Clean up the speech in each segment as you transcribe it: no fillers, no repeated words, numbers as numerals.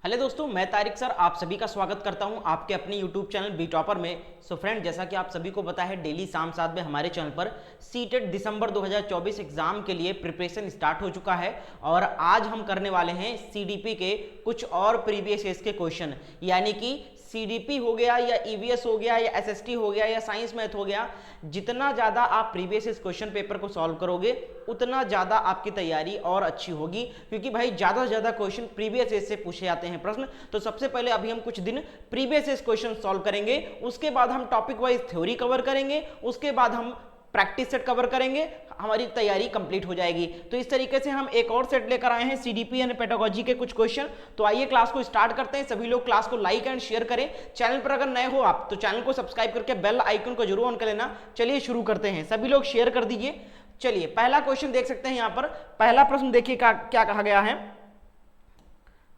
Hello दोस्तों, मैं Tariq sir आप सभी का स्वागत करता हूं आपके अपने यूट्यूब चैनल बी टॉपर में। सो फ्रेंड, जैसा कि आप सभी को पता है डेली शाम 7 बजे हमारे चैनल पर सीटेट दिसंबर 2024 एग्जाम के लिए प्रिपरेशन स्टार्ट हो चुका है और आज हम करने वाले हैं सीडीपी के कुछ और प्रीवियस ईयर्स के क्वेश्चन, यानी कि सीडीपी हो गया या ईवीएस हो गया या एसएसटी हो गया या साइंस मैथ हो गया। जितना ज़्यादा आप प्रीवियस ईयर्स क्वेश्चन पेपर को सॉल्व करोगे उतना ज़्यादा आपकी तैयारी और अच्छी होगी, क्योंकि भाई ज़्यादा से ज़्यादा क्वेश्चन प्रीवियस ईयर्स से पूछे जाते हैं प्रश्न। तो सबसे पहले अभी हम कुछ दिन प्रीवियस ईयर्स क्वेश्चन सॉल्व करेंगे, उसके बाद हम टॉपिक वाइज थ्योरी कवर करेंगे, उसके बाद हम प्रैक्टिस सेट कवर करेंगे, हमारी तैयारी कंप्लीट हो जाएगी। तो इस तरीके से हम एक और सेट लेकर आए हैं सीडीपी एंड पेडागोजी के कुछ क्वेश्चन। तो आइए क्लास को स्टार्ट करते हैं। सभी लोग क्लास को लाइक एंड शेयर करें। चैनल पर अगर नए हो आप तो चैनल को सब्सक्राइब करके बेल आइकन को जरूर ऑन कर लेना। चलिए शुरू करते हैं, सभी लोग शेयर कर दीजिए। चलिए पहला क्वेश्चन देख सकते हैं यहाँ पर। पहला प्रश्न देखिए क्या कहा गया है।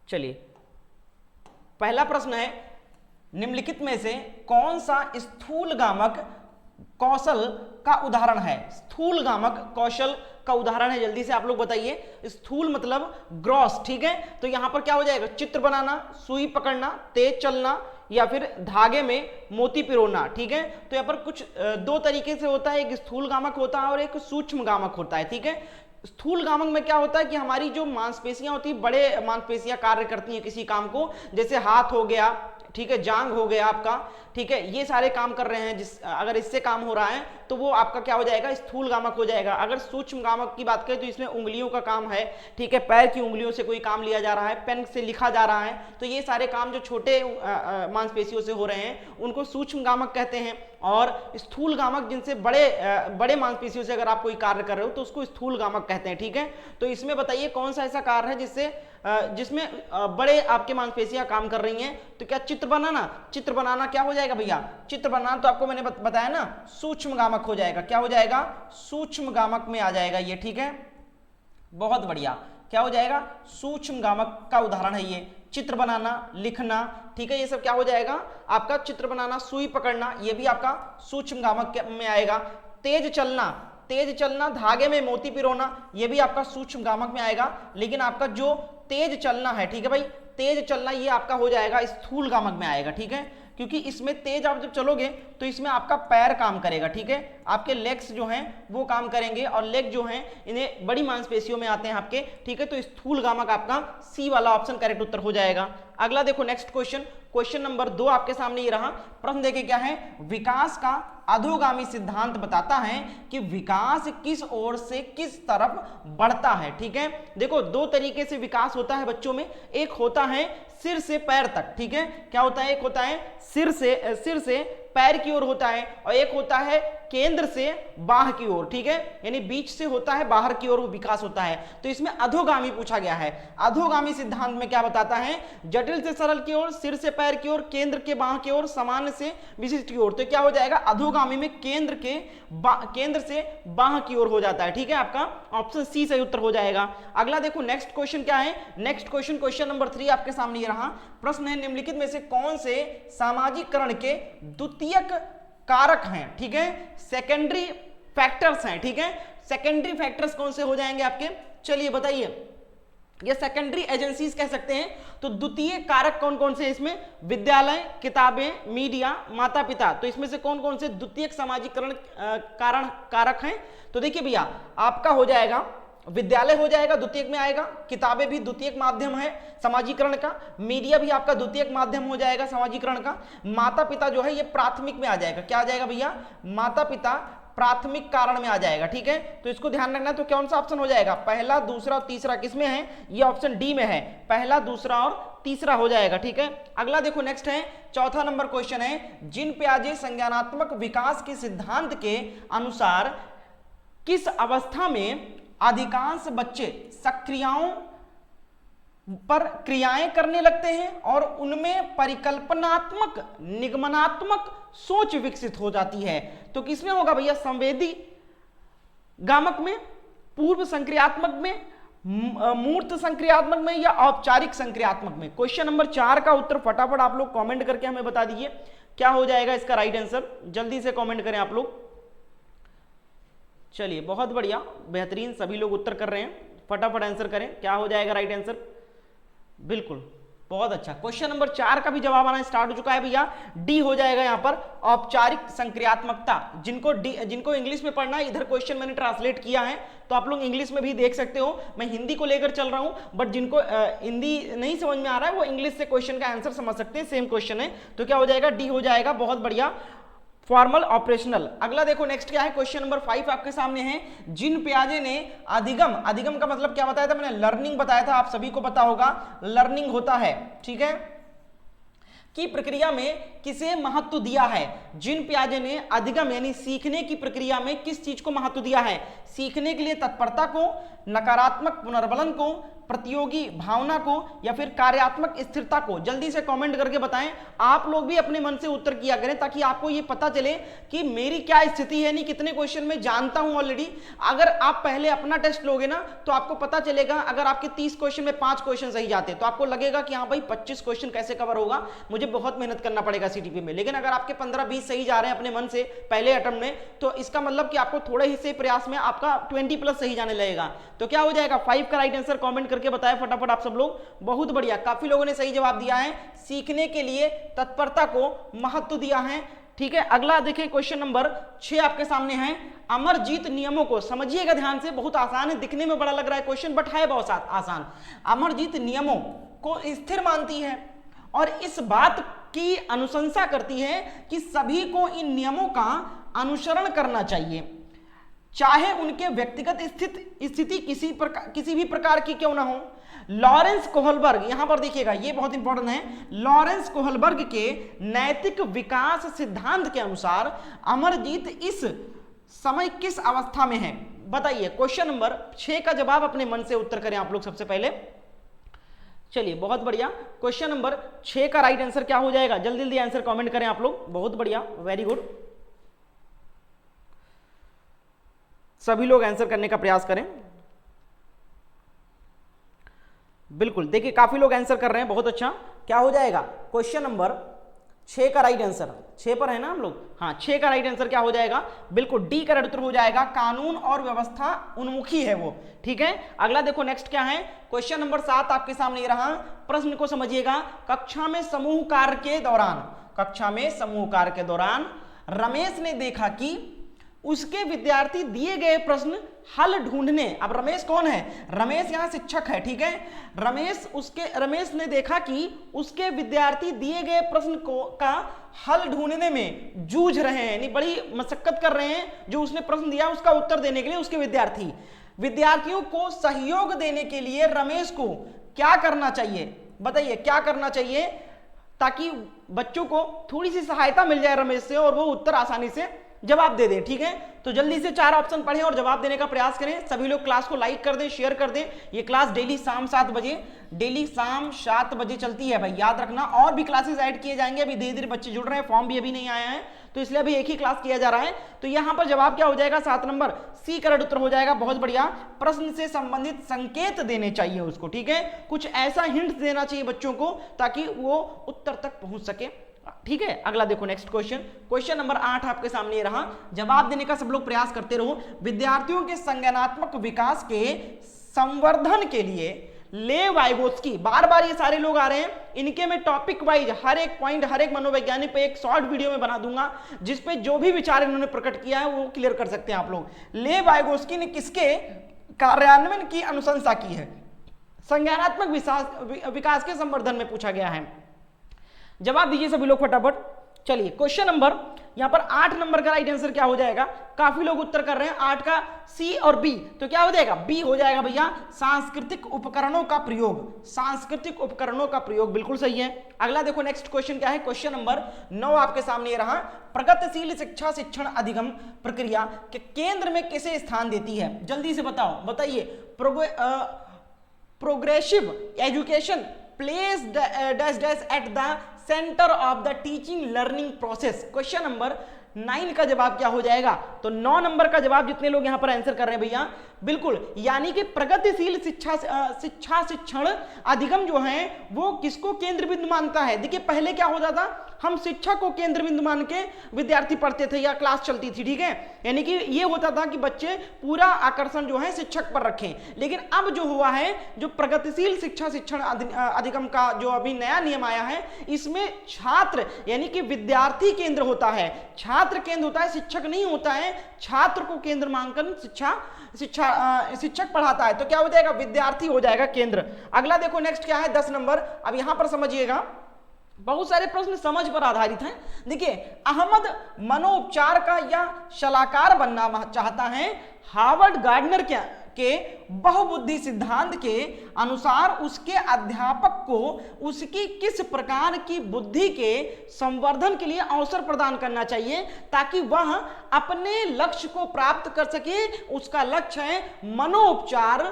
चलिए पहला प्रश्न है, निम्नलिखित में से कौन सा स्थूलगामक कौशल का उदाहरण है। स्थूलगामक कौशल का उदाहरण है, जल्दी से आप लोग बताइए। स्थूल मतलब ग्रॉस, ठीक है। तो यहां पर क्या हो जाएगा, चित्र बनाना, सुई पकड़ना, तेज चलना या फिर धागे में मोती पिरोना, ठीक है। तो यहाँ पर कुछ दो तरीके से होता है, एक स्थूल गामक होता है और एक सूक्ष्म गामक होता है, ठीक है। स्थूल गामक में क्या होता है कि हमारी जो मांसपेशियां होती है, बड़े मांसपेशियां कार्य करती हैं किसी काम को, जैसे हाथ हो गया, ठीक है, जांग हो गया आपका, ठीक है, ये सारे काम कर रहे हैं। अगर इससे काम हो रहा है तो वो आपका क्या हो जाएगा, स्थूल गामक हो जाएगा। अगर सूक्ष्म गामक की बात करें तो इसमें उंगलियों का काम है, ठीक है, पैर की उंगलियों से कोई काम लिया जा रहा है, पेन से लिखा जा रहा है। तो ये सारे काम जो छोटे मांसपेशियों से हो रहे हैं उनको सूक्ष्म गामक कहते हैं। और स्थूल गामक जिनसे बड़े मांसपेशियों से अगर आप कोई कार्य कर रहे हो तो उसको स्थूल गामक कहते हैं, ठीक है। तो इसमें बताइए कौन सा ऐसा कार्य है जिसमें बड़े आपके मांसपेशियां काम कर रही हैं। तो क्या चित्र बनाना क्या हो जाएगा भैया, चित्र बनाना तो आपको मैंने बताया ना, सूक्ष्म गामक हो जाएगा। क्या हो जाएगा, सूक्ष्म गामक में आ जाएगा ये, ठीक है, बहुत बढ़िया। क्या हो जाएगा, सूक्ष्म गामक का उदाहरण है ये। चित्र बनाना, लिखना, ठीक है, ये सब क्या हो जाएगा आपका, चित्र बनाना, सुई पकड़ना, ये भी आपका सूक्ष्म गामक में आएगा। तेज चलना, धागे में मोती पिरोना, ये भी आपका सूक्ष्म गामक में आएगा। लेकिन आपका जो तेज चलना है, ठीक है भाई, तेज चलना ये आपका हो जाएगा स्थूल गामक में आएगा, ठीक है, क्योंकि इसमें तेज आप जब चलोगे तो इसमें आपका पैर काम करेगा, ठीक है, आपके लेग्स जो हैं वो काम करेंगे और लेग जो हैं इन्हें बड़ी मांसपेशियों में आते हैं आपके, ठीक है। तो स्थूल गामक आपका सी वाला ऑप्शन करेक्ट उत्तर हो जाएगा। अगला देखो नेक्स्ट क्वेश्चन नंबर 2 आपके सामने ये रहा। प्रश्न देखिए क्या है, विकास का अधोगामी सिद्धांत बताता है कि विकास किस ओर से किस तरफ बढ़ता है, ठीक है। देखो दो तरीके से विकास होता है बच्चों में, एक होता है सिर से पैर तक, ठीक है। क्या होता है, एक होता है सिर से पैर की ओर होता है और एक होता है केंद्र से बाह की ओर, ठीक है, यानी बीच से होता है बाहर की ओर वो विकास होता है। तो इसमें अधोगामी पूछा गया है। अधोगामी सिद्धांत में क्या बताता है, जटिल से सरल की ओर, सिर से पैर की ओर, केंद्र के बाह की ओर, सामान्य से विशिष्ट की ओर। तो क्या हो जाएगा, अधोगामी में केंद्र से बाह की ओर हो जाता है, ठीक है, आपका ऑप्शन सी सही उत्तर हो जाएगा। अगला देखो नेक्स्ट क्वेश्चन क्या है। नेक्स्ट क्वेश्चन नंबर 3 आपके सामने ये रहा। प्रश्न है, निम्नलिखित में से कौन से सामाजिकरण के द्वितीयक कारक हैं, ठीक है, सेकेंडरी फैक्टर्स हैं, ठीक है। सेकेंडरी फैक्टर्स कौन से हो जाएंगे आपके, चलिए बताइए। ये सेकेंडरी एजेंसीज कह सकते हैं। तो द्वितीय कारक कौन कौन से इसमें, विद्यालय, किताबें, मीडिया, माता पिता। तो इसमें से कौन कौन से द्वितीयक सामाजिकरण कारक हैं। तो देखिए भैया, आपका हो जाएगा विद्यालय हो जाएगा, द्वितीयक में आएगा, किताबें भी द्वितीयक माध्यम है समाजीकरण का, मीडिया भी आपका द्वितीयक माध्यम हो जाएगा समाजीकरण का, माता पिता जो है ये प्राथमिक में आ जाएगा। क्या आ जाएगा भैया, माता पिता प्राथमिक कारण में आ जाएगा, ठीक है। तो इसको ध्यान रखना। तो कौन सा ऑप्शन हो जाएगा, पहला, दूसरा और तीसरा किसमें है, ये ऑप्शन डी में है, पहला, दूसरा और तीसरा हो जाएगा, ठीक है। अगला देखो नेक्स्ट है, चौथा नंबर क्वेश्चन है, जिन पियाजे संज्ञानात्मक विकास के सिद्धांत के अनुसार किस अवस्था में अधिकांश बच्चे सक्रियाओं पर क्रियाएं करने लगते हैं और उनमें परिकल्पनात्मक निगमनात्मक सोच विकसित हो जाती है। तो किसमें होगा भैया, संवेदी गामक में, पूर्व संक्रियात्मक में, मूर्त संक्रियात्मक में या औपचारिक संक्रियात्मक में। क्वेश्चन नंबर 4 का उत्तर फटाफट आप लोग कमेंट करके हमें बता दीजिए क्या हो जाएगा इसका राइट आंसर, जल्दी से कमेंट करें आप लोग। चलिए बहुत बढ़िया, बेहतरीन, सभी लोग उत्तर कर रहे हैं, फटाफट आंसर करें, क्या हो जाएगा राइट आंसर। बिल्कुल बहुत अच्छा। क्वेश्चन नंबर 4 का भी जवाब आना स्टार्ट हो चुका है भैया। डी हो जाएगा यहाँ पर औपचारिक संक्रियात्मकता। जिनको इंग्लिश में पढ़ना है, इधर क्वेश्चन मैंने ट्रांसलेट किया है तो आप लोग इंग्लिश में भी देख सकते हो। मैं हिंदी को लेकर चल रहा हूं, बट जिनको हिंदी नहीं समझ में आ रहा है वो इंग्लिश से क्वेश्चन का आंसर समझ सकते हैं। सेम क्वेश्चन है तो क्या हो जाएगा, डी हो जाएगा। बहुत बढ़िया, फॉर्मल ऑपरेशनल। अगला देखो नेक्स्ट क्या है, क्वेश्चन नंबर 5 आपके सामने है। जिन पियाजे ने अधिगम का मतलब क्या बताया था मैंने, लर्निंग बताया था, आप सभी को पता होगा लर्निंग होता है, ठीक है, की प्रक्रिया में किसे महत्व दिया है। जिन पियाजे ने अधिगम यानी सीखने की प्रक्रिया में किस चीज को महत्व दिया है, सीखने के लिए तत्परता को, नकारात्मक पुनर्बलन को, प्रतियोगी भावना को, या फिर कार्यात्मक स्थिरता को। जल्दी से कमेंट करके बताएं। आप लोग भी अपने मन से उत्तर किया करें ताकि आपको ये पता चले कि मेरी क्या स्थिति है, नहीं कितने क्वेश्चन में जानता हूं ऑलरेडी। अगर आप पहले अपना टेस्ट लोगे ना तो आपको पता चलेगा, अगर आपके 30 क्वेश्चन में 5 क्वेश्चन सही जाते तो आपको लगेगा कि हाँ भाई 25 क्वेश्चन कैसे कवर होगा, मुझे बहुत मेहनत करना पड़ेगा सीटीपी में। लेकिन अगर आपके 15-20 सही जा रहे हैं अपने मन से पहले अटेम्प्ट में, तो इसका मतलब कि आपको थोड़े हिस्से प्रयास में आपका 20+ सही जाने लगेगा। तो क्या हो जाएगा, 5 का राइट आंसर कमेंट करके बताएं फटाफट आप सब लोग। बहुत बढ़िया, काफी लोगों ने सही जवाब दिया है, सीखने के लिए तत्परता को महत्व दिया है, ठीक है। अगला देखिए क्वेश्चन नंबर 6 आपके सामने है। अमरजीत नियमों को समझिएगा ध्यान से, बहुत आसान है, दिखने में बड़ा लग रहा है क्वेश्चन बट है बहुत आसान। अमरजीत नियमों को स्थिर मानती है और इस बात की अनुशंसा करती है कि सभी को इन नियमों का अनुसरण करना चाहिए, चाहे उनके व्यक्तिगत स्थिति किसी भी प्रकार की क्यों ना हो। लॉरेंस कोहलबर्ग, यहां पर देखिएगा ये बहुत इंपॉर्टेंट है, लॉरेंस कोहलबर्ग के नैतिक विकास सिद्धांत के अनुसार अमरजीत इस समय किस अवस्था में है, बताइए। क्वेश्चन नंबर 6 का जवाब अपने मन से उत्तर करें आप लोग सबसे पहले। चलिए बहुत बढ़िया, क्वेश्चन नंबर 6 का राइट आंसर क्या हो जाएगा, जल्दी जल्दी आंसर कमेंट करें आप लोग। बहुत बढ़िया, वेरी गुड, सभी लोग आंसर करने का प्रयास करें। बिल्कुल, देखिए काफी लोग आंसर कर रहे हैं, बहुत अच्छा। क्या हो जाएगा, क्वेश्चन नंबर 6 का राइट आंसर, 6 पर है ना हम लोग, हाँ 6 का राइट आंसर क्या हो जाएगा, बिल्कुल डी का राइट उत्तर हो जाएगा। कानून और व्यवस्था उन्मुखी है वो, ठीक है। अगला देखो नेक्स्ट क्या है, क्वेश्चन नंबर 7 आपके सामने रहा। प्रश्न को समझिएगा। कक्षा में समूह कार्य के दौरान रमेश ने देखा कि उसके विद्यार्थी दिए गए प्रश्न हल ढूंढने, अब रमेश कौन है, रमेश यहां शिक्षक है, ठीक है। रमेश ने देखा कि उसके विद्यार्थी दिए गए प्रश्न का हल ढूंढने में जूझ रहे हैं, यानी बड़ी मशक्कत कर रहे हैं, जो उसने प्रश्न दिया उसका उत्तर देने के लिए उसके विद्यार्थियों को सहयोग देने के लिए रमेश को क्या करना चाहिए, बताइए क्या करना चाहिए, ताकि बच्चों को थोड़ी सी सहायता मिल जाए रमेश से और वो उत्तर आसानी से जवाब दे दें, ठीक है। तो जल्दी से 4 ऑप्शन पढ़ें और जवाब देने का प्रयास करें। सभी लोग क्लास को लाइक कर दें, शेयर कर दें। ये क्लास डेली शाम 7 बजे चलती है भाई, याद रखना। और भी क्लासेस ऐड किए जाएंगे, अभी धीरे धीरे बच्चे जुड़ रहे हैं, फॉर्म भी अभी नहीं आया है, तो इसलिए अभी एक ही क्लास किया जा रहा है। तो यहां पर जवाब क्या हो जाएगा, 7 नंबर सी करेक्ट उत्तर हो जाएगा। बहुत बढ़िया, प्रश्न से संबंधित संकेत देने चाहिए उसको, ठीक है, कुछ ऐसा हिंट देना चाहिए बच्चों को ताकि वो उत्तर तक पहुंच सके, ठीक है। अगला देखो नेक्स्ट क्वेश्चन नंबर 8 आपके सामने रहा। जवाब देने का सब लोग प्रयास करते रहो। विद्यार्थियों के संज्ञानात्मक विकास के संवर्धन के लिए ले वाइगोत्स्की, बार बार ये सारे लोग आ रहे हैं, इनके मैं टॉपिक वाइज हर एक पॉइंट, हर एक मनोवैज्ञानिक पे एक शॉर्ट वीडियो में बना दूंगा, जिसपे जो भी विचार इन्होंने प्रकट किया है वो क्लियर कर सकते हैं आप लोग। ले वाइगोत्स्की ने किसके कार्यान्वयन की अनुशंसा की है, संज्ञानात्मक विकास के संवर्धन में पूछा गया है। जवाब दीजिए सभी लोग फटाफट। चलिए क्वेश्चन नंबर यहां पर 8 नंबर का राइट आंसर क्या हो जाएगा, काफी लोग उत्तर कर रहे हैं 8 का सी और बी, तो क्या हो जाएगा, बी हो जाएगा भैया, सांस्कृतिक उपकरणों का प्रयोग, बिल्कुल सही है। अगला देखो नेक्स्ट क्वेश्चन क्या है, क्वेश्चन नंबर 9 आपके सामने रहा। प्रगतिशील शिक्षा शिक्षण अधिगम प्रक्रिया के केंद्र में किसे स्थान देती है, जल्दी से बताइए। Progressive education place dash dash at the centre of the teaching learning process. Question number 9 का जवाब क्या हो जाएगा? तो 9 नंबर का जवाब जितने लोग यहां पर आंसर कर रहे हैं भैया, बिल्कुल, यानी कि प्रगतिशील शिक्षण अधिगम जो है वो किसको केंद्र बिंदु मानता है? देखिए पहले क्या होता था, हम शिक्षक को केंद्र बिंदु मान के विद्यार्थी पढ़ते थे या क्लास चलती थी, ठीक है, यानी कि ये होता था कि बच्चे पूरा आकर्षण जो है शिक्षक पर रखें। लेकिन अब जो हुआ है, जो प्रगतिशील शिक्षण अधिगम का जो अभी नया नियम आया है, इसमें छात्र यानी कि विद्यार्थी केंद्र होता है, छात्र केंद्र होता है, शिक्षक नहीं होता है। छात्र को केंद्र मानकर शिक्षक पढ़ाता है, तो क्या हो जाएगा? विद्यार्थी हो जाएगा केंद्र। अगला देखो नेक्स्ट क्या है, 10 नंबर। अब यहां पर समझिएगा, बहुत सारे प्रश्न समझ पर आधारित हैं। देखिए, अहमद मनोपचार का या सलाहकार बनना चाहता है। हार्वर्ड गार्डनर के बहुबुद्धि सिद्धांत के अनुसार उसके अध्यापक को उसकी किस प्रकार की बुद्धि के संवर्धन के लिए अवसर प्रदान करना चाहिए ताकि वह अपने लक्ष्य को प्राप्त कर सके? उसका लक्ष्य है मनोपचार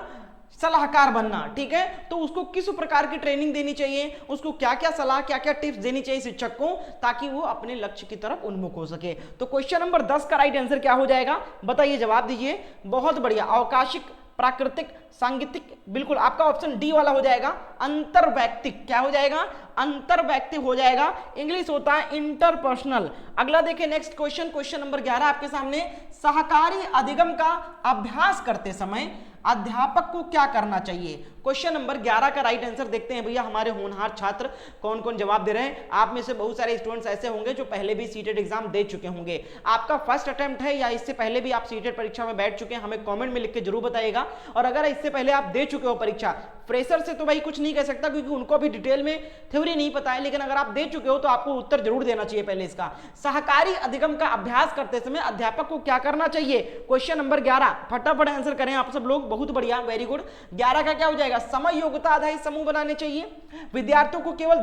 सलाहकार बनना, ठीक है। तो उसको किस प्रकार की ट्रेनिंग देनी चाहिए, उसको क्या क्या सलाह, क्या क्या टिप्स देनी चाहिए शिक्षक को ताकि वो अपने लक्ष्य की तरफ उन्मुख हो सके? तो क्वेश्चन नंबर 10 का राइट आंसर क्या हो जाएगा? बताइए, जवाब दीजिए। बहुत बढ़िया, अवकाशिक, प्राकृतिक, सांगीतिक, बिल्कुल आपका ऑप्शन डी वाला हो जाएगा। अंतरवैयक्तिक क्या हो जाएगा? अंतरवैयक्तिक हो जाएगा। इंग्लिश होता है इंटरपर्सनल। अगला देखिए नेक्स्ट क्वेश्चन, क्वेश्चन नंबर 11 आपके सामने। सहकारी अधिगम का अभ्यास करते समय अध्यापक को क्या करना चाहिए? क्वेश्चन नंबर 11 का राइट आंसर देखते हैं भैया, हमारे होनहार छात्र कौन कौन जवाब दे रहे हैं। आप में से बहुत सारे स्टूडेंट्स ऐसे होंगे जो पहले भी सीटेट एग्जाम दे चुके होंगे। आपका फर्स्ट अटेम्प्ट है या इससे पहले भी आप सीटेट परीक्षा में बैठ चुके हैं, हमें कमेंट में लिख के जरूर बताइएगा। और अगर इससे पहले आप दे चुके हो परीक्षा, फ्रेशर से तो भाई कुछ नहीं कह सकता क्योंकि उनको भी डिटेल में थ्योरी नहीं पता है, लेकिन अगर आप दे चुके हो तो आपको उत्तर जरूर देना चाहिए पहले इसका। सहकारी अधिगम का अभ्यास करते समय अध्यापक को क्या करना चाहिए? क्वेश्चन नंबर 11, फटाफट आंसर करें आप सब लोग, बहुत बढ़िया, वेरी गुड। 11 का क्या हो जाएगा? समय योग्यता आधारित समूह बनाने चाहिए। विद्यार्थियों को केवल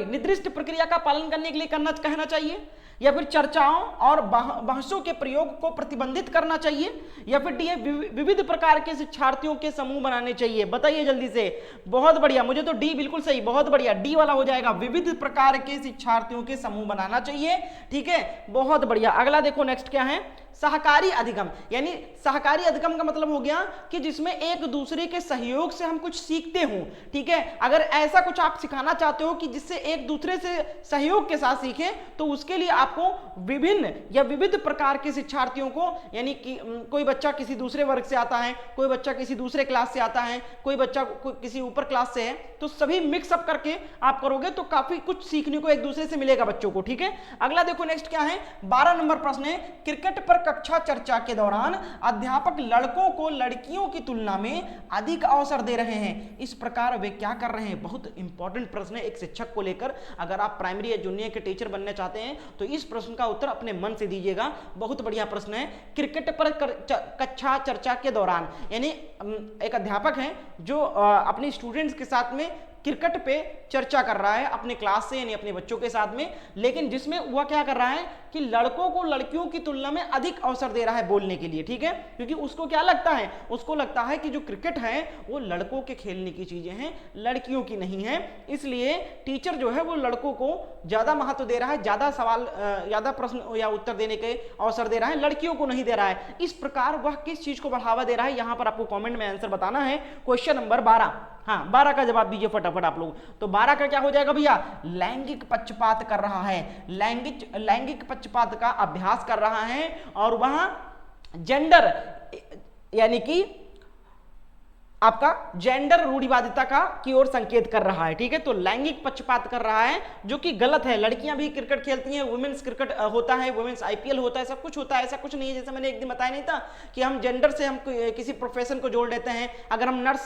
निर्दिष्ट प्रक्रिया का पालन करने के लिए कहना चाहिए, या फिर चर्चाओं और बहसों के प्रयोग को प्रतिबंधित करना चाहिए, या फिर डी विविध प्रकार के शिक्षार्थियों के समूह बनाने चाहिए? बताइए जल्दी से। बहुत बढ़िया, मुझे तो डी बिल्कुल सही, बहुत बढ़िया, डी वाला हो जाएगा, विविध प्रकार के शिक्षार्थियों के समूह बनाना चाहिए, ठीक है, बहुत बढ़िया। अगला देखो नेक्स्ट क्या है? सहकारी अधिगम, यानी सहकारी अधिगम का मतलब हो गया कि जिसमें एक दूसरे के सहयोग से हम कुछ सीखते हो, ठीक है। अगर ऐसा कुछ आप सिखाना चाहते हो कि जिससे एक दूसरे से सहयोग के साथ सीखें, तो उसके लिए आपको विभिन्न या विविध प्रकार के शिक्षार्थियों को, यानी कि कोई बच्चा किसी दूसरे वर्ग से आता है, कोई बच्चा किसी दूसरे क्लास से आता है, कोई बच्चा किसी ऊपर क्लास से है, तो सभी मिक्सअप करके आप करोगे तो काफी कुछ सीखने को एक दूसरे से मिलेगा बच्चों को, ठीक है। अगला देखो नेक्स्ट क्या है? 12 नंबर प्रश्न है, क्रिकेट पर कक्षा चर्चा के दौरान अध्यापक लड़कों को लड़कियों की तुलना में अधिक अवसर दे रहे हैं, इस प्रकार वे क्या कर रहे हैं? बहुत इंपॉर्टेंट प्रश्न है एक शिक्षक को लेकर। अगर आप प्राइमरी या जूनियर के टीचर बनना चाहते हैं तो इस प्रश्न का उत्तर अपने मन से दीजिएगा, बहुत बढ़िया प्रश्न है। क्रिकेट पर कक्षा चर्चा के दौरान, यानी एक अध्यापक है जो अपने स्टूडेंट्स के साथ में क्रिकेट पे चर्चा कर रहा है अपने क्लास से, यानी अपने बच्चों के साथ में, लेकिन जिसमें वह क्या कर रहा है कि लड़कों को लड़कियों की तुलना में अधिक अवसर दे रहा है बोलने के लिए, ठीक है। क्योंकि उसको क्या लगता है? उसको लगता है कि जो क्रिकेट है वो लड़कों के खेलने की चीजें हैं, लड़कियों की नहीं है। इसलिए टीचर जो है वो लड़कों को ज्यादा महत्व दे रहा है, ज्यादा सवाल, ज्यादा प्रश्न या उत्तर देने के अवसर दे रहा है, लड़कियों को नहीं दे रहा है। इस प्रकार वह किस चीज को बढ़ावा दे रहा है, यहां पर आपको कॉमेंट में आंसर बताना है। क्वेश्चन नंबर 12, हाँ 12 का जवाब दीजिए फटाफट आप लोग। तो 12 का क्या हो जाएगा भैया? लैंगिक पक्षपात कर रहा है, लैंगिक पक्षपात का अभ्यास कर रहा है, और वहां जेंडर यानी कि आपका जेंडर रूढ़िवादिता का की ओर संकेत कर रहा है, ठीक है। तो लैंगिक पक्षपात कर रहा है जो कि गलत है। लड़कियां भी क्रिकेट खेलती हैं, वुमेन्स क्रिकेट होता है, वुमेन्स आईपीएल होता है, सब कुछ होता है, ऐसा कुछ नहीं है। जैसे मैंने एक दिन बताया नहीं था कि हम जेंडर से हम किसी प्रोफेशन को जोड़ लेते हैं। अगर हम नर्स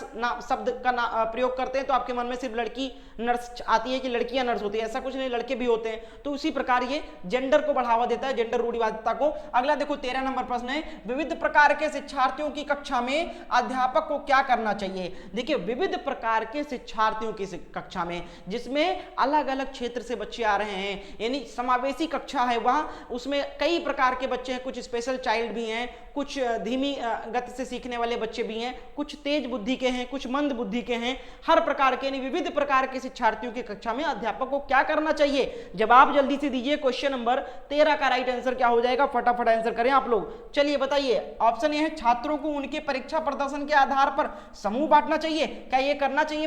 शब्द का प्रयोग करते हैं तो आपके मन में सिर्फ लड़की नर्स आती है कि लड़कियां नर्स होती है, ऐसा कुछ नहीं, लड़के भी होते हैं। तो उसी प्रकार ये जेंडर को बढ़ावा देता है, जेंडर रूढ़िवादिता को। अगला देखो 13 नंबर प्रश्न है, विविध प्रकार के शिक्षार्थियों की कक्षा में अध्यापक को क्या करना करना चाहिए? देखिए, विविध प्रकार के शिक्षार्थियों की कक्षा में, जिसमें अलग अलग क्षेत्र से बच्चे आ रहे हैं, यानी समावेशी कक्षा है वहाँ, उसमें कई प्रकार के बच्चे हैं, कुछ स्पेशल चाइल्ड भी हैं, कुछ धीमी गति से सीखने वाले बच्चे भी हैं, कुछ तेज बुद्धि के हैं, कुछ मंद बुद्धि के हैं, हर प्रकार के यानी विविध प्रकार के शिक्षार्थियों की कक्षा में अध्यापक को क्या करना चाहिए? जवाब जल्दी से दीजिए। क्वेश्चन नंबर 13 का राइट आंसर क्या हो जाएगा? फटाफट आंसर करें आप लोग। चलिए बताइए, ऑप्शन ए है छात्रों को उनके परीक्षा प्रदर्शन के आधार पर समूह बांटना चाहिए। क्या ये करना चाहिए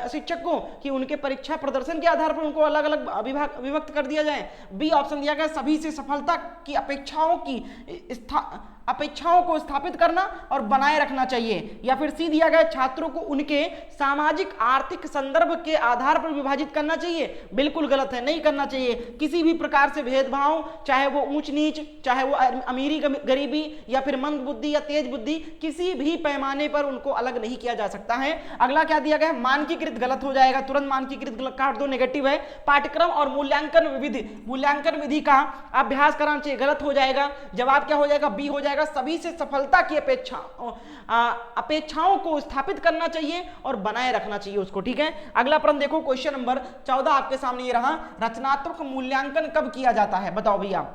शिक्षक को कि उनके परीक्षा प्रदर्शन के आधार पर उनको अलग अलग विभक्त कर दिया जाए? बी ऑप्शन दिया गया सभी से सफलता की अपेक्षाओं को स्थापित करना और बनाए रखना चाहिए। या फिर सी दिया गया छात्रों को उनके सामाजिक आर्थिक संदर्भ के आधार पर विभाजित करना चाहिए। बिल्कुल गलत है, नहीं करना चाहिए। किसी भी प्रकार से भेदभाव, चाहे वो ऊंच नीच, चाहे वो अमीरी गरीबी या फिर मंद बुद्धि या तेज बुद्धि, किसी भी पैमाने पर उनको अलग नहीं किया जा सकता है। अगला क्या दिया गया? मानकीकृत, गलत हो जाएगा, तुरंत मानकीकृत काट दो, नेगेटिव है। पाठ्यक्रम और मूल्यांकन विधि का अभ्यास कराना चाहिए, गलत हो जाएगा। जवाब क्या हो जाएगा? बी हो जाएगा, सभी से सफलता की अपेक्षाओं को स्थापित करना चाहिए और बनाए रखना चाहिए उसको। ठीक है, अगला प्रश्न देखो, क्वेश्चन नंबर 14 आपके सामने ये रहा। रचनात्मक मूल्यांकन कब किया जाता है? बताओ भैया।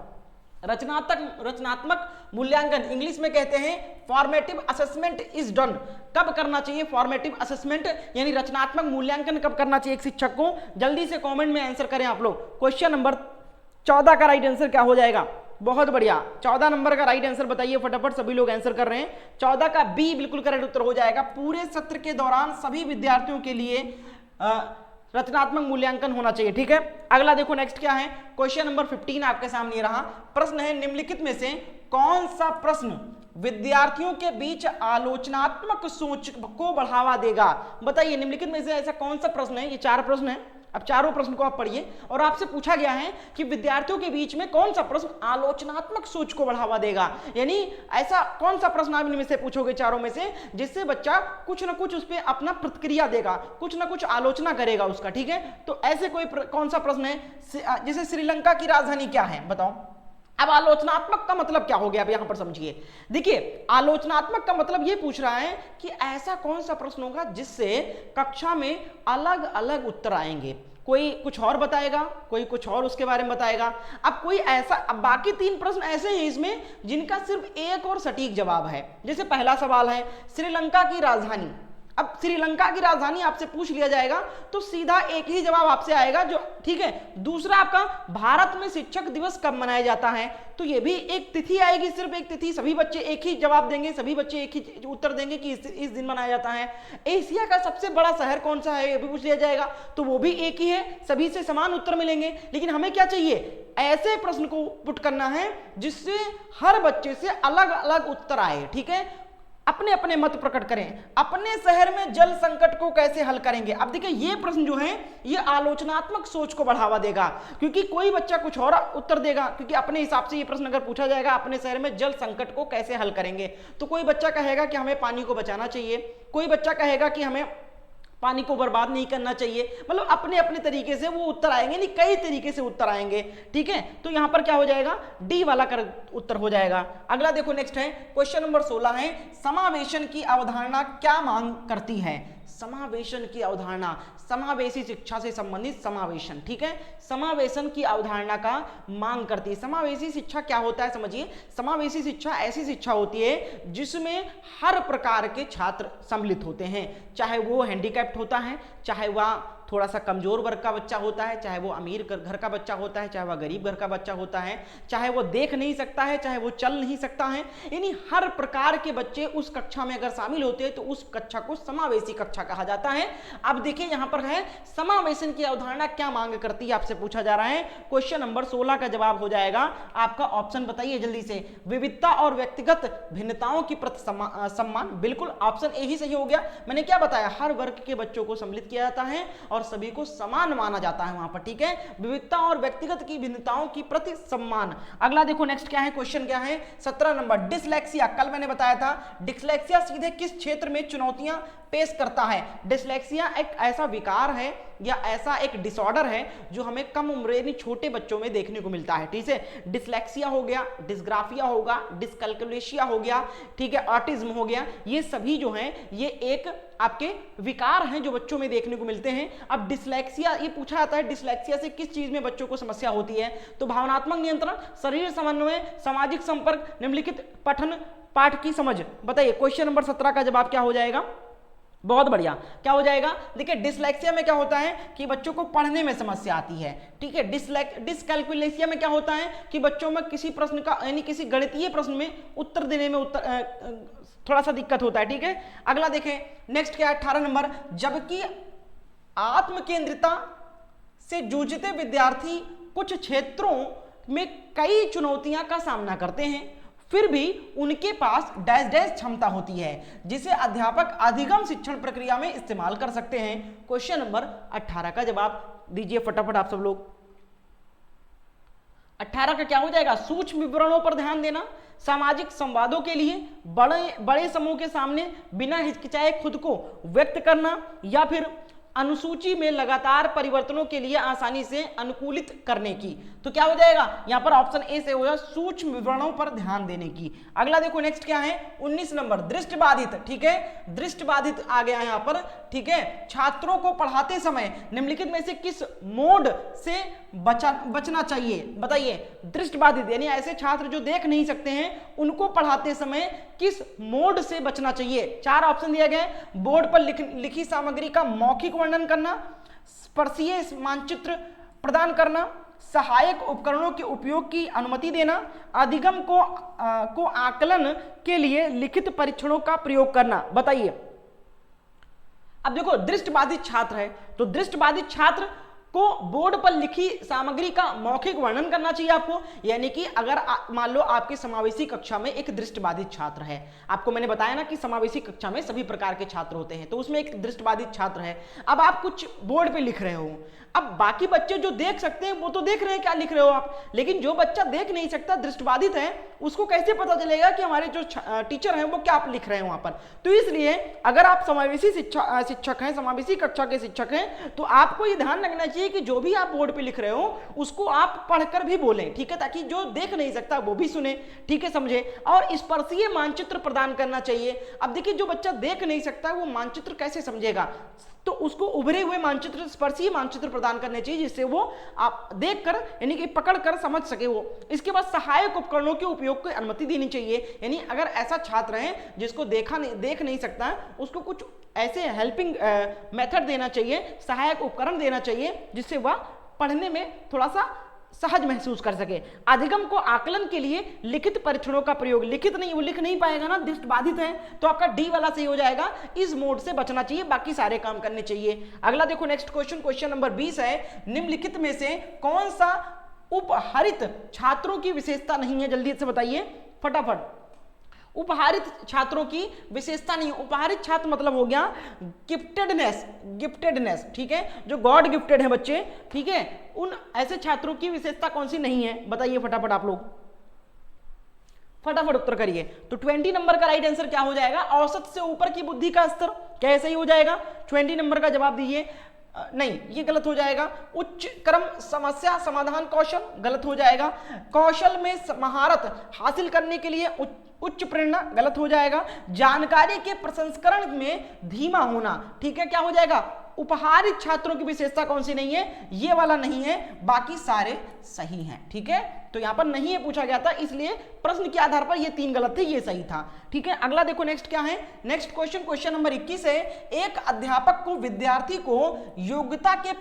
रचनात्मक मूल्यांकन इंग्लिश में कहते हैं फॉर्मेटिव असेसमेंट इज डन। कब करना चाहिए फॉर्मेटिव असेसमेंट यानी रचनात्मक मूल्यांकन कब करना चाहिए एक शिक्षक को? जल्दी से कमेंट में आंसर करें आप लोग। क्वेश्चन नंबर 14 का राइट आंसर क्या हो जाएगा? बहुत बढ़िया, 14 नंबर का राइट आंसर बताइए फटाफट, सभी लोग आंसर कर रहे हैं। 14 का बी बिल्कुल करेक्ट उत्तर हो जाएगा। पूरे सत्र के दौरान सभी विद्यार्थियों के लिए रचनात्मक मूल्यांकन होना चाहिए। ठीक है, अगला देखो नेक्स्ट क्या है। क्वेश्चन नंबर 15 आपके सामने रहा। प्रश्न है, निम्नलिखित में से कौन सा प्रश्न विद्यार्थियों के बीच आलोचनात्मक सोच को बढ़ावा देगा? बताइए, निम्नलिखित में से ऐसा कौन सा प्रश्न है? ये 4 प्रश्न है। अब चारों प्रश्न को आप पढ़िए और आपसे पूछा गया है कि विद्यार्थियों के बीच में कौन सा प्रश्न आलोचनात्मक सोच को बढ़ावा देगा, यानी ऐसा कौन सा प्रश्न आप इनमें से पूछोगे चारों में से जिससे बच्चा कुछ ना कुछ उस पर अपना प्रतिक्रिया देगा, कुछ ना कुछ आलोचना करेगा उसका। ठीक है, तो ऐसे कोई कौन सा प्रश्न है? जैसे श्रीलंका की राजधानी क्या है? बताओ। अब आलोचनात्मक का मतलब क्या हो गया? अब यहां पर समझिए। देखिए, आलोचनात्मक का मतलब यह पूछ रहा है कि ऐसा कौन सा प्रश्न होगा जिससे कक्षा में अलग अलग उत्तर आएंगे। कोई कुछ और बताएगा, कोई कुछ और उसके बारे में बताएगा। अब कोई ऐसा, अब बाकी 3 प्रश्न ऐसे हैं इसमें जिनका सिर्फ एक और सटीक जवाब है। जैसे पहला सवाल है श्रीलंका की राजधानी। अब श्रीलंका की राजधानी आपसे पूछ लिया जाएगा तो सीधा एक ही जवाब आपसे आएगा जो, ठीक है। दूसरा आपका, भारत में शिक्षक दिवस कब मनाया जाता है? तो ये भी एक तिथि आएगी, सिर्फ एक तिथि। सभी बच्चे एक ही जवाब देंगे, सभी बच्चे एक ही उत्तर देंगे कि इस दिन मनाया जाता है। एशिया का सबसे बड़ा शहर कौन सा है, ये भी पूछ लिया जाएगा, तो वो भी एक ही है, सभी से समान उत्तर मिलेंगे। लेकिन हमें क्या चाहिए? ऐसे प्रश्न को पुट करना है जिससे हर बच्चे से अलग अलग उत्तर आए। ठीक है, अपने अपने मत प्रकट करें। अपने शहर में जल संकट को कैसे हल करेंगे? अब देखिए, ये प्रश्न जो है ये आलोचनात्मक सोच को बढ़ावा देगा, क्योंकि कोई बच्चा कुछ और उत्तर देगा, क्योंकि अपने हिसाब से ये प्रश्न अगर पूछा जाएगा अपने शहर में जल संकट को कैसे हल करेंगे, तो कोई बच्चा कहेगा कि हमें पानी को बचाना चाहिए, कोई बच्चा कहेगा कि हमें पानी को बर्बाद नहीं करना चाहिए। मतलब अपने अपने तरीके से वो उत्तर आएंगे, नहीं कई तरीके से उत्तर आएंगे। ठीक है, तो यहां पर क्या हो जाएगा? डी वाला उत्तर हो जाएगा। अगला देखो नेक्स्ट है, क्वेश्चन नंबर 16 है, समावेशन की अवधारणा क्या मांग करती है? समावेशन की अवधारणा, समावेशी शिक्षा से संबंधित समावेशन। ठीक है, समावेशन की अवधारणा का मांग करती है। समावेशी शिक्षा क्या होता है समझिए। समावेशी शिक्षा ऐसी शिक्षा होती है जिसमें हर प्रकार के छात्र सम्मिलित होते हैं, चाहे वो हैंडीकैप्ड होता है, चाहे वह थोड़ा सा कमजोर वर्ग का बच्चा होता है, चाहे वो अमीर घर का बच्चा होता है, चाहे वह गरीब घर का बच्चा होता है, चाहे वो देख नहीं सकता है, चाहे वो चल नहीं सकता है, यानी हर प्रकार के बच्चे उस कक्षा में अगर शामिल होते हैं तो उस कक्षा को समावेशी कक्षा कहा जाता है। अब देखिए यहां पर है समावेशन की अवधारणा क्या मांग करती है, आपसे पूछा जा रहा है। क्वेश्चन नंबर 16 का जवाब हो जाएगा आपका ऑप्शन, बताइए जल्दी से, विविधता और व्यक्तिगत भिन्नताओं की प्रति सम्मान। बिल्कुल ऑप्शन ए ही सही हो गया। मैंने क्या बताया, हर वर्ग के बच्चों को सम्मिलित किया जाता है और सभी को समान माना जाता है वहां पर। ठीक है, विविधता और व्यक्तिगत की भिन्नताओं की प्रति सम्मान। अगला देखो नेक्स्ट क्या है, क्वेश्चन क्या है 17 नंबर, डिसलेक्सिया। कल मैंने बताया था डिसलेक्सिया सीधे किस क्षेत्र में चुनौतियां पेश करता है? डिसलेक्सिया एक ऐसा विकार है या ऐसा एक डिसऑर्डर है जो हमें कम उम्र यानी छोटे बच्चों में देखने को मिलता है। ठीक है, डिसलेक्सिया हो गया, डिस्ग्राफिया होगा, डिसकैलकुलेशिया हो गया, ठीक है, ऑटिज्म हो गया, ये सभी जो हैं ये एक आपके विकार हैं जो बच्चों में देखने को मिलते हैं। अब डिसलेक्सिया ये पूछा जाता है, डिसलेक्सिया से किस चीज में बच्चों को समस्या होती है? तो भावनात्मक नियंत्रण, शरीर समन्वय, सामाजिक संपर्क, निम्नलिखित पठन पाठ की समझ। बताइए क्वेश्चन नंबर 17 का जवाब क्या हो जाएगा? बहुत बढ़िया, क्या हो जाएगा? देखिए डिसलेक्सिया में क्या होता है कि बच्चों को पढ़ने में समस्या आती है। ठीक है, डिसकैलकुलेशिया में क्या होता है कि बच्चों में किसी प्रश्न का यानी किसी गणितीय प्रश्न में उत्तर देने में थोड़ा सा दिक्कत होता है। ठीक है, अगला देखें नेक्स्ट क्या है 18 नंबर, जबकि आत्मकेंद्रिता से जूझते विद्यार्थी कुछ क्षेत्रों में कई चुनौतियां का सामना करते हैं, फिर भी उनके पास डैश डैश क्षमता होती है जिसे अध्यापक अधिगम शिक्षण प्रक्रिया में इस्तेमाल कर सकते हैं। क्वेश्चन नंबर 18 का जवाब दीजिए फटाफट आप सब लोग। 18 का क्या हो जाएगा? सूक्ष्म विवरणों पर ध्यान देना, सामाजिक संवादों के लिए बड़े समूह के सामने बिना हिचकिचाए खुद को व्यक्त करना, या फिर अनुसूची में लगातार परिवर्तनों के लिए आसानी से अनुकूलित करने की। तो क्या हो जाएगा यहां पर? ऑप्शन ए से होगा सूक्ष्म विवरणों पर ध्यान देने की। अगला देखो नेक्स्ट क्या है 19 नंबर, दृष्टिबाधित। ठीक है, दृष्टिबाधित आ गया यहां पर। ठीक है, छात्रों को पढ़ाते समय निम्नलिखित में से किस मोड से बचना चाहिए? बताइए, दृष्टिबाधित यानी ऐसे छात्र जो देख नहीं सकते हैं उनको पढ़ाते समय किस मोड से बचना चाहिए? 4 ऑप्शन दिया गया है। बोर्ड पर लिखी सामग्री का मौखिक वर्णन करना, स्पर्शीय मानचित्र प्रदान करना, सहायक उपकरणों के उपयोग की अनुमति देना, अधिगम को आकलन के लिए लिखित परीक्षणों का प्रयोग करना। बताइए। अब देखो दृष्टिबाधित छात्र है तो दृष्टिबाधित छात्र को बोर्ड पर लिखी सामग्री का मौखिक वर्णन करना चाहिए आपको। यानी कि अगर मान लो आपके समावेशी कक्षा में एक दृष्टिबाधित छात्र है, आपको मैंने बताया ना कि समावेशी कक्षा में सभी प्रकार के छात्र होते हैं, तो उसमें एक दृष्टिबाधित छात्र है। अब आप कुछ बोर्ड पे लिख रहे हो, अब बाकी बच्चे जो देख सकते हैं वो तो देख रहे हैं क्या लिख रहे हो आप, लेकिन जो बच्चा देख नहीं सकता, दृष्टिबाधित है, उसको कैसे पता चलेगा कि हमारे जो टीचर हैं वो क्या लिख रहे हैं वहां पर? तो इसलिए अगर आप समावेशी शिक्षक हैं, समावेशी कक्षा के शिक्षक हैं, तो आपको ये ध्यान रखना चाहिए कि जो भी आप बोर्ड पे लिख रहे हो उसको आप पढ़कर भी बोलें। ठीक है, ताकि जो देख नहीं सकता वो भी सुने। ठीक है, समझे? और स्पर्शीय मानचित्र प्रदान करना चाहिए। अब देखिए जो बच्चा देख नहीं सकता वो मानचित्र कैसे समझेगा? तो उसको उभरे हुए मानचित्र, स्पर्शीय मानचित्र प्रदान करने चाहिए जिससे वो आप देखकर यानी कि पकड़कर समझ सके वो। इसके बाद सहायक उपकरणों के उपयोग की अनुमति देनी चाहिए। यानी अगर ऐसा छात्र है जिसको देख नहीं सकता, उसको कुछ ऐसे हेल्पिंग मेथड देना चाहिए, सहायक उपकरण देना चाहिए जिससे वह पढ़ने में थोड़ा सा सहज महसूस कर सके। अधिगम को आकलन के लिए लिखित परीक्षणों का प्रयोग, लिखित नहीं, वो लिख नहीं पाएगा ना, दृष्टिबाधित है, तो आपका डी वाला सही हो जाएगा। इस मोड से बचना चाहिए, बाकी सारे काम करने चाहिए। अगला देखो नेक्स्ट क्वेश्चन, क्वेश्चन नंबर 20 है, निम्नलिखित में से कौन सा उपहरित छात्रों की विशेषता नहीं है? जल्दी से बताइए फटाफट। उपहारित छात्रों की विशेषता नहीं। उपहारित छात्र मतलब हो गया गिफ्टेडनेस। ठीक है, जो गॉड गिफ्टेड है बच्चे, ठीक है, उन ऐसे छात्रों की विशेषता कौन सी नहीं है? बताइए फटाफट आप लोग, फटाफट उत्तर करिए। तो 20 नंबर का राइट आंसर क्या हो जाएगा? औसत से ऊपर की बुद्धि का स्तर। क्या सही हो जाएगा? 20 नंबर का जवाब दीजिए। नहीं, ये गलत हो जाएगा। उच्च क्रम समस्या समाधान कौशल, गलत हो जाएगा। कौशल में महारत हासिल करने के लिए उच्च प्रेरणा, गलत हो जाएगा। जानकारी के प्रसंस्करण में धीमा होना, ठीक है, क्या हो जाएगा? उपहारित छात्रों की विशेषता कौन सी नहीं है? ये वाला नहीं है, बाकी सारे सही हैं। ठीक है, तो यहां पर नहीं है पूछा गया था, इसलिए प्रश्न के आधार पर ये 3 गलत थे, ये सही था। ठीक है, अगला देखो नेक्स्ट क्या है। नेक्स्ट क्वेश्चन, क्वेश्चन नंबर 21 है, एक अध्यापक को विद्यार्थी को योग्यता के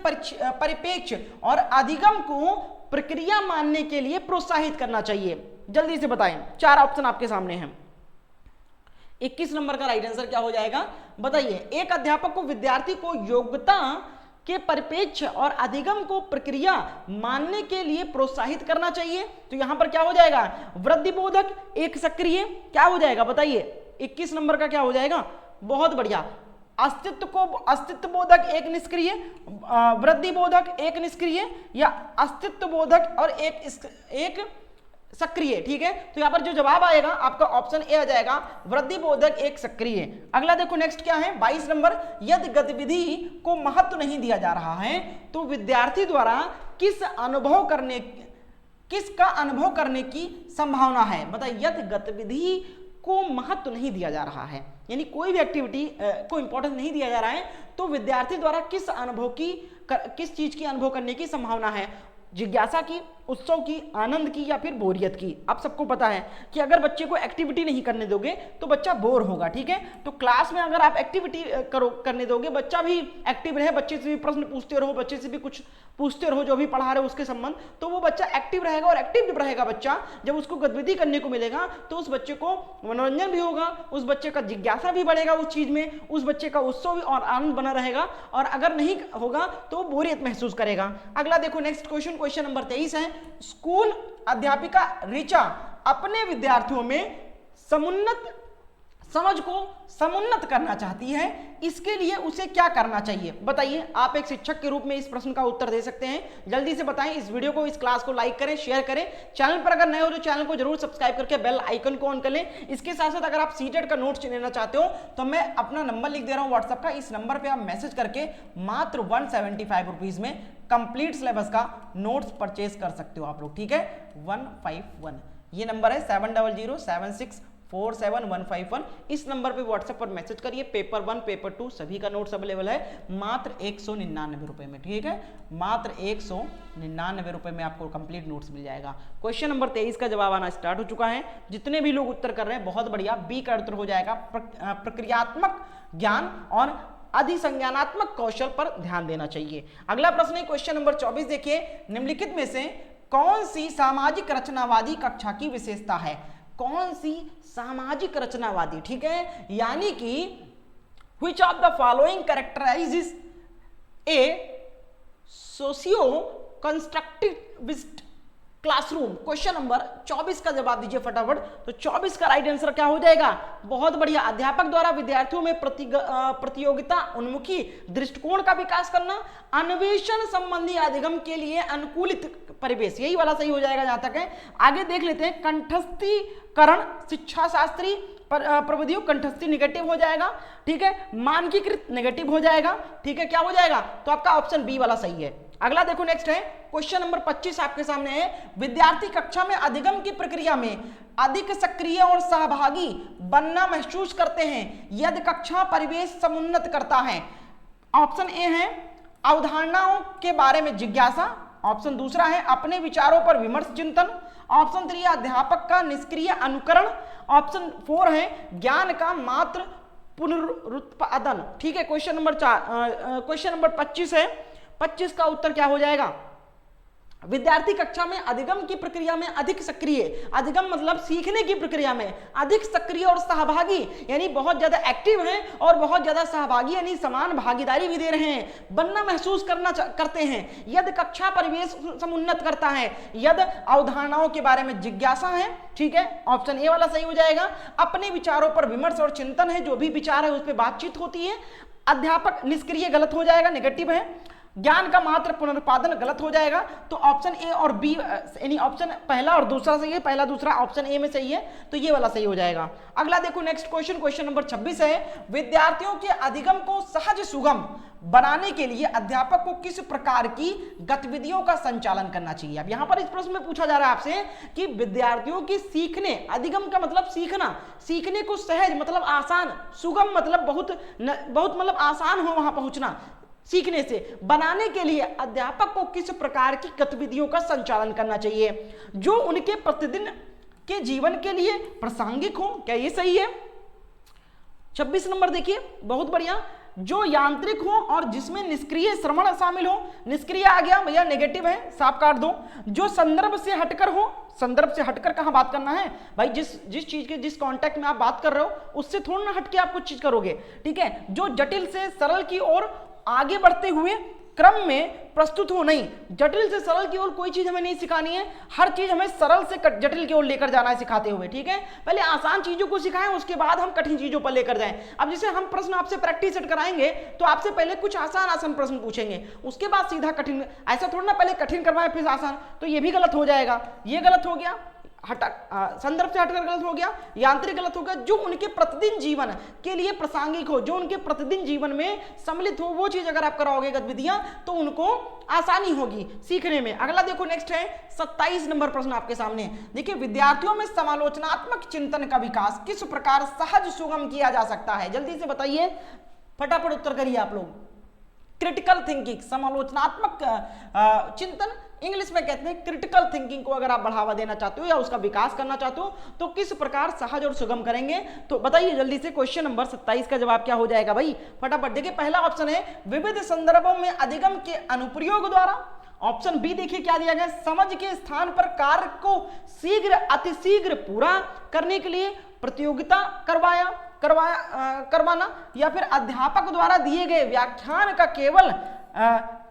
परिप्रेक्ष्य और अधिगम को प्रक्रिया मानने के लिए प्रोत्साहित करना चाहिए। जल्दी से बताएं, 4 ऑप्शन आपके सामने हैं। 21 नंबर का राइट आंसर क्या हो जाएगा? बताइए। एक अध्यापक को विद्यार्थी को योग्यता के परिप्रेक्ष्य और अधिगम को प्रक्रिया मानने के लिए प्रोत्साहित करना चाहिए। तो यहां पर क्या हो जाएगा? वृद्धिबोधक एक सक्रिय, क्या हो जाएगा? बताइए 21 नंबर का क्या हो जाएगा? बहुत बढ़िया। अस्तित्व बोधक एक निष्क्रिय, वृद्धिबोधक एक निष्क्रिय, या अस्तित्व बोधक और एक सक्रिय, ठीक है। तो यहां पर जो जवाब आएगा आपका ऑप्शन ए आ जाएगा, वृद्धि बोधक एक सक्रिय। अगला देखो नेक्स्ट क्या है 22 नंबर, यदि गतिविधि को महत्व नहीं दिया जा रहा है तो विद्यार्थी द्वारा किसका अनुभव करने की संभावना है। बताइए, यदि गतिविधि को महत्व नहीं दिया जा रहा है, यानी कोई भी एक्टिविटी को इंपॉर्टेंस नहीं दिया जा रहा है, तो विद्यार्थी द्वारा किस चीज की अनुभव करने की संभावना है। जिज्ञासा की, उत्सव की, आनंद की या फिर बोरियत की। आप सबको पता है कि अगर बच्चे को एक्टिविटी नहीं करने दोगे तो बच्चा बोर होगा, ठीक है। तो क्लास में अगर आप एक्टिविटी करने दोगे, बच्चा भी एक्टिव रहे, बच्चे से भी प्रश्न पूछते रहो, बच्चे से भी कुछ पूछते रहो जो भी पढ़ा रहे हो उसके संबंध, तो वो बच्चा एक्टिव रहेगा। और एक्टिव जब रहेगा बच्चा, जब उसको गतिविधि करने को मिलेगा तो उस बच्चे को मनोरंजन भी होगा, उस बच्चे का जिज्ञासा भी बढ़ेगा उस चीज में, उस बच्चे का उत्सव भी और आनंद बना रहेगा। और अगर नहीं होगा तो बोरियत महसूस करेगा। अगला देखो नेक्स्ट क्वेश्चन नंबर 23 है, स्कूल अध्यापिका ऋचा अपने विद्यार्थियों में समझ को समुन्नत करना चाहती है, इसके लिए उसे क्या करना चाहिए। बताइए, आप एक शिक्षक के रूप में इस प्रश्न का उत्तर दे सकते हैं। जल्दी से बताएं, इस वीडियो को, इस क्लास को लाइक करें, शेयर करें। चैनल पर अगर नए हो तो चैनल को जरूर सब्सक्राइब करके बेल आइकन को ऑन कर लें। इसके साथ साथ अगर आप सीटेट का नोट्स लेना चाहते हो तो मैं अपना नंबर लिख दे रहा हूं व्हाट्सएप का, इस नंबर पर आप मैसेज करके मात्र 175 रुपीज में कंप्लीट सिलेबस का नोट्स परचेज कर सकते हो आप लोग, ठीक है। 151 ये नंबर है, 7007647151। इस नंबर पे व्हाट्सएप पर मैसेज करिए। पेपर 1 पेपर 2 सभी का नोट्स अवेलेबल है मात्र 199 रुपए में, ठीक है। मात्र 199 रुपए में आपको कंप्लीट नोट्स मिल जाएगा। क्वेश्चन नंबर 23 का जवाब आना स्टार्ट हो चुका है। जितने भी लोग उत्तर कर रहे हैं बहुत बढ़िया, बी का उत्तर हो जाएगा। प्रक्रियात्मक ज्ञान और अधिसंज्ञानात्मक कौशल पर ध्यान देना चाहिए। अगला प्रश्न है क्वेश्चन नंबर 24, देखिए, निम्नलिखित में से कौन सी सामाजिक रचनावादी कक्षा की विशेषता है। कौन सी सामाजिक रचनावादी, ठीक है, यानी कि which of the following characterizes a socio constructivist classroom. Question number 24 का जवाब दीजिए फटाफट। तो 24 का राइट आंसर क्या हो जाएगा, बहुत बढ़िया, अध्यापक द्वारा विद्यार्थियों में प्रतियोगिता उन्मुखी दृष्टिकोण का विकास करना, अन्वेषण संबंधी अधिगम के लिए अनुकूलित परिवेश, यही वाला सही हो जाएगा जहां तक है। आगे देख लेते हैं, कंठस्थीकरण शिक्षा शास्त्री प्रविधियों, कंठस्थी निगेटिव हो जाएगा, ठीक है। मानकीकृत नेगेटिव हो जाएगा, ठीक है। क्या हो जाएगा, तो आपका ऑप्शन बी वाला सही है। अगला देखो नेक्स्ट है क्वेश्चन नंबर 25 आपके सामने है, विद्यार्थी कक्षा में अधिगम की प्रक्रिया में अधिक सक्रिय और सहभागी बनना महसूस करते हैं यदि कक्षा परिवेश समुन्नत करता है। ऑप्शन ए है अवधारणाओं के बारे में जिज्ञासा, ऑप्शन दूसरा है अपने विचारों पर विमर्श चिंतन, ऑप्शन 3 अध्यापक का निष्क्रिय अनुकरण, ऑप्शन 4 है ज्ञान का मात्र पुनरुत्पादन, ठीक है। क्वेश्चन नंबर 25 है, 25 का उत्तर क्या हो जाएगा, विद्यार्थी कक्षा में अधिगम की प्रक्रिया में अधिक सक्रिय, अधिगम मतलब सीखने की प्रक्रिया में अधिक सक्रिय और सहभागी, यानी बहुत ज्यादा एक्टिव हैं और बहुत ज्यादा सहभागी यानी समान भागीदारी भी दे रहे हैं, बनना महसूस करते हैं यदि कक्षा परिवेश समुन्नत करता है, यदि अवधारणाओं के बारे में जिज्ञासा है, ठीक है। ऑप्शन ए वाला सही हो जाएगा। अपने विचारों पर विमर्श और चिंतन है, जो भी विचार है उस पर बातचीत होती है। अध्यापक निष्क्रिय गलत हो जाएगा, नेगेटिव है। ज्ञान का मात्र पुनरुत्पादन गलत हो जाएगा। तो ऑप्शन ए और बी यानी ऑप्शन पहला और दूसरा सही है, पहला दूसरा ऑप्शन ए में सही है, तो ये वाला सही हो जाएगा। अगला देखो नेक्स्ट क्वेश्चन नंबर 26 है, विद्यार्थियों के अधिगम को सहज सुगम बनाने के लिए अध्यापक को किस प्रकार की गतिविधियों का संचालन करना चाहिए। अब यहां पर इस प्रश्न में पूछा जा रहा है आपसे कि विद्यार्थियों की सीखने, अधिगम का मतलब सीखना, सीखने को सहज मतलब आसान, सुगम मतलब बहुत मतलब आसान हो वहां पहुंचना, सीखने से बनाने के लिए अध्यापक को किस प्रकार की गतिविधियों का संचालन करना चाहिए जो उनके प्रतिदिन के जीवन के लिए प्रासंगिक हो। क्या ये सही है? 26 नंबर देखिए, बहुत बढ़िया, जो यांत्रिक हो और जिसमें निष्क्रिय श्रवण शामिल हो। निष्क्रिय आ गया भैया, नेगेटिव है, साफ काट दो। जो संदर्भ से हटकर हो, संदर्भ से हटकर कहां बात करना है भाई, जिस चीज के जिस कांटेक्ट में आप बात कर रहे हो उससे थोड़ा ना हटके आप कुछ चीज करोगे, ठीक है। जो जटिल से सरल की ओर आगे बढ़ते हुए क्रम में प्रस्तुत हो, नहीं, जटिल से सरल की ओर कोई चीज हमें नहीं सिखानी है, हर चीज हमें सरल से जटिल की ओर लेकर जाना है सिखाते हुए, ठीक है। पहले आसान चीजों को सिखाएं, उसके बाद हम कठिन चीजों पर लेकर जाएं। अब जैसे हम प्रश्न आपसे प्रैक्टिस सेट कराएंगे तो आपसे पहले कुछ आसान प्रश्न पूछेंगे, उसके बाद सीधा कठिन, ऐसा थोड़ा ना पहले कठिन करवाएं फिर आसान, तो ये भी गलत हो जाएगा, ये गलत हो गया। संदर्भ से हटकर गलत हो गया, यांत्रिक गलत हो गया, जो उनके प्रतिदिन जीवन के लिए प्रासंगिक हो, जो उनके प्रतिदिन जीवन में सम्मिलित हो, वो चीज अगर आप कराओगे गतिविधियां तो उनको आसानी होगी सीखने में। अगला देखो नेक्स्ट है 27 नंबर प्रश्न आपके सामने। देखिए, विद्यार्थियों में समालोचनात्मक चिंतन का विकास किस प्रकार सहज सुगम किया जा सकता है? जल्दी से बताइए, फटाफट उत्तर करिए आप लोग। क्रिटिकल थिंकिंग, समालोचनात्मक चिंतन, इंग्लिश में कहते हैं क्रिटिकल थिंकिंग को अगर आप बढ़ावा देना चाहते हो या उसका विकास करना चाहते हो तो किस प्रकार सहज और सुगम करेंगे? तो बताइए जल्दी से। क्वेश्चन नंबर 27 का जवाब क्या हो जाएगा भाई? फटाफट देखिए, पहला ऑप्शन है विविध संदर्भों में अधिगम के अनुप्रयोग द्वारा। ऑप्शन बी देखिए क्या दिया गया, समझ के स्थान पर कार्य को शीघ्र अतिशीघ्र पूरा करने के लिए प्रतियोगिता करवाना, या फिर अध्यापक द्वारा दिए गए व्याख्यान का केवल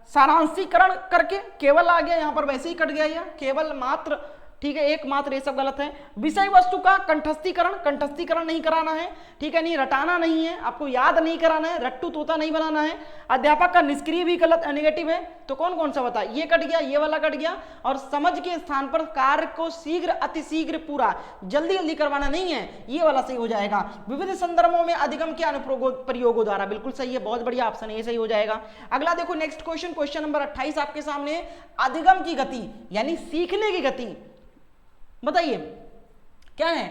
सारांशीकरण करके, केवल आ गया यहां पर, वैसे ही कट गया या केवल मात्र, ठीक है, एकमात्र, ये सब गलत है। विषय वस्तु का कंठस्थीकरण नहीं कराना है, ठीक है, नहीं रटाना नहीं है, आपको याद नहीं कराना है, रट्टू तोता नहीं बनाना है। अध्यापक का निष्क्रिय भी गलत, नेगेटिव है, तो कौन कौन सा बता? ये कट गया, ये वाला कट गया, और समझ के स्थान पर कार्य को शीघ्र अतिशीघ्र पूरा, जल्दी जल्दी करवाना नहीं है, ये वाला सही हो जाएगा। विविध संदर्भों में अधिगम के अनुप्रयोगों द्वारा, बिल्कुल सही है, बहुत बढ़िया ऑप्शन है, ये सही हो जाएगा। अगला देखो नेक्स्ट क्वेश्चन, क्वेश्चन नंबर 28 आपके सामने। अधिगम की गति यानी सीखने की गति बताइए क्या है?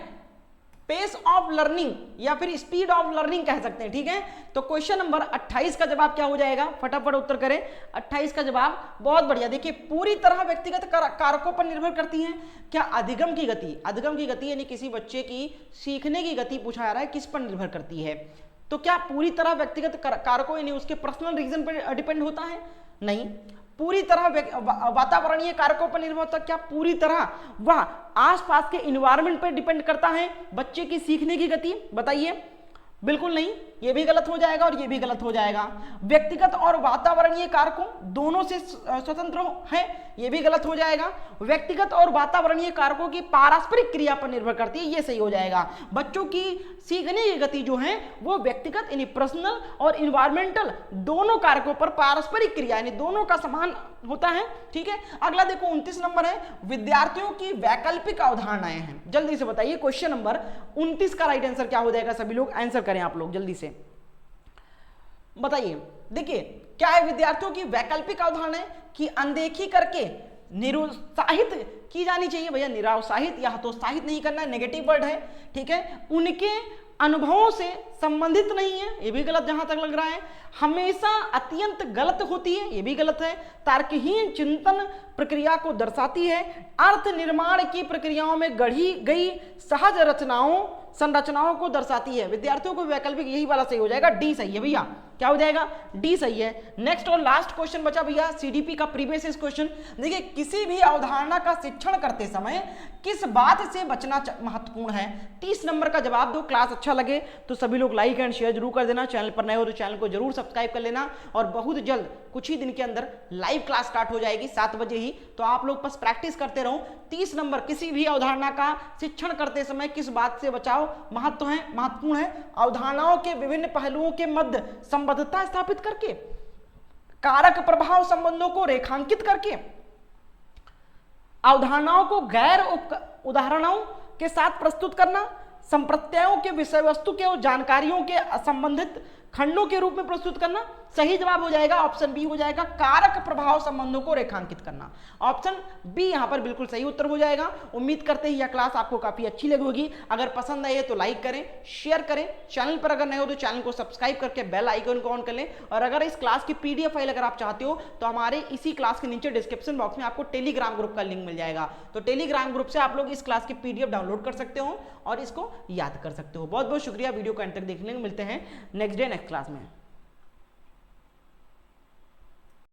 पेस ऑफ लर्निंग या फिर स्पीड ऑफ लर्निंग कह सकते हैं, ठीक है। तो क्वेश्चन नंबर 28 का जवाब क्या हो जाएगा? फटाफट उत्तर करें। 28 का जवाब बहुत बढ़िया। देखिए, पूरी तरह व्यक्तिगत कारकों पर निर्भर करती है। क्या अधिगम की गति, अधिगम की गति यानी किसी बच्चे की सीखने की गति पूछा जा रहा है, किस पर निर्भर करती है? तो क्या पूरी तरह व्यक्तिगत कारकों यानी उसके पर्सनल रीजन पर डिपेंड होता है? नहीं। पूरी तरह वातावरणीय कारकों पर निर्भर होता है? क्या पूरी तरह वह आसपास के इन्वायरमेंट पर डिपेंड करता है बच्चे की सीखने की गति? बताइए। बिल्कुल नहीं, ये भी गलत हो जाएगा और ये भी गलत हो जाएगा। व्यक्तिगत और वातावरणीय कारकों दोनों से स्वतंत्र है, ये भी गलत हो जाएगा। व्यक्तिगत और वातावरणीय कारकों की पारस्परिक क्रिया पर निर्भर करती है, ये सही हो जाएगा। बच्चों की सीखने की गति जो है वो व्यक्तिगत यानी पर्सनल और इन्वायरमेंटल दोनों कारकों पर पारस्परिक क्रिया यानी दोनों का समान होता है, ठीक है। अगला देखो 29 नंबर है, विद्यार्थियों की वैकल्पिक अवधारणाएं हैं। जल्दी से बताइए क्वेश्चन नंबर 29 का राइट आंसर क्या हो जाएगा? सभी लोग आंसर करें आप लोग जल्दी से बताइए। देखिए क्या है, विद्यार्थियों की वैकल्पिक अवधारणाएं की अनदेखी करके निरुत्साहित की जानी चाहिए। भैया निरुत्साहित या हतोत्साहित नहीं करना है, नेगेटिव वर्ड है, ठीक है। उनके अनुभवों से संबंधित नहीं है, ये भी गलत जहां तक लग रहा है। हमेशा अत्यंत गलत होती है, ये भी गलत है। तार्किहीन चिंतन प्रक्रिया को दर्शाती है। अर्थ निर्माण की प्रक्रियाओं में गढ़ी गई सहज संरचनाओं को दर्शाती है। विद्यार्थियों को वैकल्पिक यही वाला सही हो जाएगा, डी सही है भैया। क्या हो जाएगा? डी सही है। नेक्स्ट और लास्ट क्वेश्चन बचा भैया सीडीपी का प्रीवियस क्वेश्चन। देखिए, किसी भी अवधारणा का शिक्षण करते समय किस बात से बचना महत्वपूर्ण है? 30 नंबर का जवाब दो। क्लास अच्छा लगे तो सभी लोग लाइक एंड शेयर जरूर कर देना। चैनल पर नए हो तो चैनल को जरूर सब्सक्राइब कर लेना। और बहुत जल्द कुछ ही दिन के अंदर लाइव क्लास स्टार्ट हो जाएगी 7 बजे ही, तो आप लोग बस प्रैक्टिस करते रहो। 30 नंबर, किसी भी अवधारणा का शिक्षण करते समय किस बात से बचाव महत्वपूर्ण है? अवधारणाओं के विभिन्न पहलुओं के मध्य संबद्धता स्थापित करके, कारक प्रभाव संबंधों को रेखांकित करके, अवधारणाओं को गैर उदाहरणों के साथ प्रस्तुत करना, संप्रत्ययों के विषय वस्तु के और जानकारियों के संबंधित खंडों के रूप में प्रस्तुत करना। सही जवाब हो जाएगा ऑप्शन बी हो जाएगा, कारक प्रभाव संबंधों को रेखांकित करना। ऑप्शन बी यहां पर बिल्कुल सही उत्तर हो जाएगा। उम्मीद करते हैं यह क्लास आपको काफी अच्छी लगी होगी। अगर पसंद आई है तो लाइक करें, शेयर करें। चैनल पर अगर नए हो तो चैनल को सब्सक्राइब करके बेल आइकन को ऑन कर लें। और अगर इस क्लास की पीडीएफ फाइल अगर आप चाहते हो तो हमारे इसी क्लास के नीचे डिस्क्रिप्शन बॉक्स में आपको टेलीग्राम ग्रुप का लिंक मिल जाएगा। तो टेलीग्राम ग्रुप से आप लोग इस क्लास की पीडीएफ डाउनलोड कर सकते हो और इसको याद कर सकते हो। बहुत बहुत शुक्रिया वीडियो को अंत तक देखने को। मिलते हैं नेक्स्ट डे नेक्स्ट क्लास में।